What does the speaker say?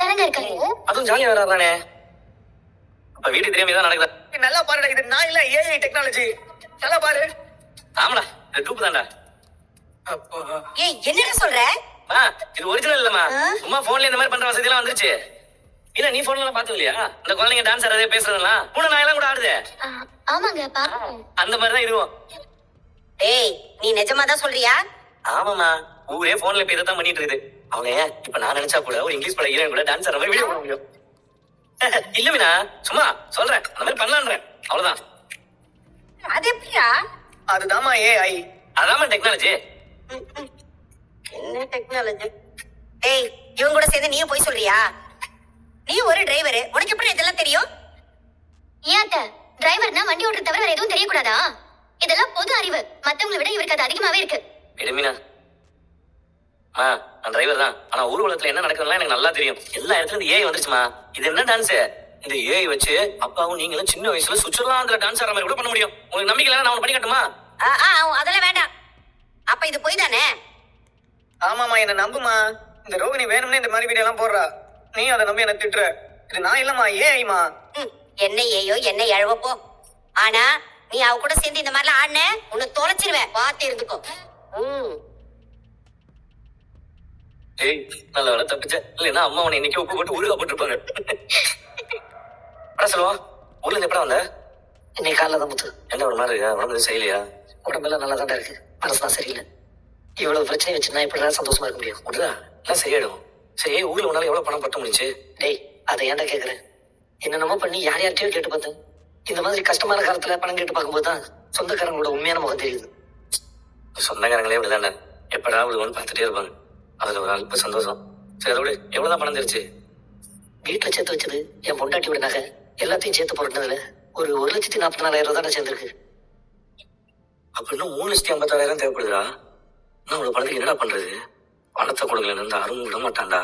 தானங்க இருக்காரு. அதுவும் ஜாலியா வரானே. அப்ப வீட்டுக்கு தெரியாம தான் நடக்குது. நல்லா பாருடா, இது நான் இல்ல ஏஐ டெக்னாலஜி. நல்லா பாரு. ஆமாடா, இது டூப் தான்டா. ஏய் என்னடா சொல்ற? இது ஒரிஜினல் இல்லம்மா. சும்மா போன்ல இந்த மாதிரி பண்ற வசதி எல்லாம் வந்துருச்சு. இல்ல நீ போன்ல எல்லாம் பாத்து இல்லையா? இந்த குழந்தைங்க டான்ஸ் ஆடுறதே பேசுறதெல்லாம் பூனை நாயெல்லாம் கூட ஆடுது. ஆமாங்க பாப்போம். அந்த மாதிரி தான் இதுவும். ஏய் நீ நிஜமா தான் சொல்றியா? ஆமாமா, ஊரே போன்ல இப்ப இதான் பண்ணிட்டு இருக்குது. அவங்க இப்ப நான் நினைச்சா கூட ஒரு இங்கிலீஷ் பட ஹீரோயின் கூட டான்ஸ் ஆடுற மாதிரி வீடியோ பண்ண முடியும். இல்ல மீனா, சும்மா சொல்றேன், அந்த மாதிரி பண்ணலான்றேன், அவ்வளவுதான். அது எப்படியா? அதுதாம்மா ஏஐ. அதாம்மா டெக்னாலஜி. என்ன டெக்னாலஜி? ஏய் இவங்க கூட சேர்ந்து நீயும் போய் சொல்றியா? நீ ஒரு டிரைவர், உனக்கு எப்படி இதெல்லாம் தெரியும்? ஏன் டிரைவர்னா வண்டி ஓட்டுறது தவிர வேற எதுவும் தெரியக்கூடாதா? இதெல்லாம் பொது அறிவு. மத்தவங்களை விட இவருக்கு அது அதிகமாவே இருக்கு. மீனா, நான் டிரைவர் தான், ஆனா ஊர்வலத்துல என்ன நடக்குதுலாம் எனக்கு நல்லா தெரியும். எல்லா இடத்துல இந்த ஏஐ வந்துருச்சுமா. இது என்ன டான்ஸ்? இந்த ஏஐ வச்சு அப்பாவும் நீங்களும் சின்ன வயசுல சுவிட்சர்லாந்துல டான்ஸ் ஆடுற மாதிரி கூட பண்ண முடியும். உங்களுக்கு நம்பிக்கை இல்லைன்னா நான் பண்ணி காட்டுமா? அதெல்லாம் வேண்டாம். அப்ப இது போய் தானே? ஆமாமா, என்ன நம்புமா. இந்த ரோகிணி வேணும்னே இந்த மாதிரி வீடியோ எல்லாம் போடுறா. நீ அதை நம்பி என்ன திட்டுற. இது நான் இல்லம்மா, ஏஐமா. என்ன ஏயோ என்ன எழவப்போ. ஆனா நீ அவ கூட சேர்ந்து இந்த மாதிரிலாம் ஆடுன, உன்னை தொலைச்சிருவேன். பார்த்து இருந்துக்கோ. ஏய் நல்ல வேலை தப்பிச்ச. இல்லைன்னா அம்மா உன்னை இன்னைக்கு உப்பு போட்டு ஊருகா போட்டுருப்பாங்க. சொல்லுவா, ஊர்ல இருந்து எப்படா வந்த? இன்னைக்கு காலைல தான் முத்து. என்ன ஒரு மாதிரி உடம்பு செய்யலையா? உடம்பெல்லாம் நல்லா தான் இருக்கு, மனசுதான் சரியில்லை. இவ்வளவு பிரச்சனை வச்சு நான் இப்படிதான் சந்தோஷமா இருக்க முடியும்? விடுதா, எல்லாம் சரியாயிடும். சரி, ஊர்ல உன்னால எவ்வளவு பணம் பட்ட முடிச்சு? டேய் அதை ஏன்டா கேக்குறேன்? என்னென்னமோ பண்ணி யார் யார்கிட்டயோ கேட்டு பார்த்தேன். இந்த மாதிரி கஷ்டமான காலத்துல பணம் கேட்டு பார்க்கும்போது தான் சொந்தக்காரங்களோட உண்மையான முகம் தெரியுது. சொந்தக்காரங்களே இப்படிதானே, எப்படா விடுவோன்னு பார்த்துட்டே இருப்பாங்க. அதுல ஒரு அல்ப சந்தோஷம். சரி அதோட எவ்வளவுதான் பணம் தெரிச்சு? வீட்டுல சேர்த்து வச்சது, என் பொண்டாட்டி விட நகை எல்லாத்தையும் சேர்த்து போட்டதுல ஒரு 1,44,000 தான் சேர்ந்துருக்கு. அப்ப இன்னும் 3,56,000 தேவைப்படுதுடா. நான் அவ்வளவு பணத்துக்கு என்னடா பண்றது? பணத்தை கொடுக்கலன்னு அருண் விட மாட்டான்டா.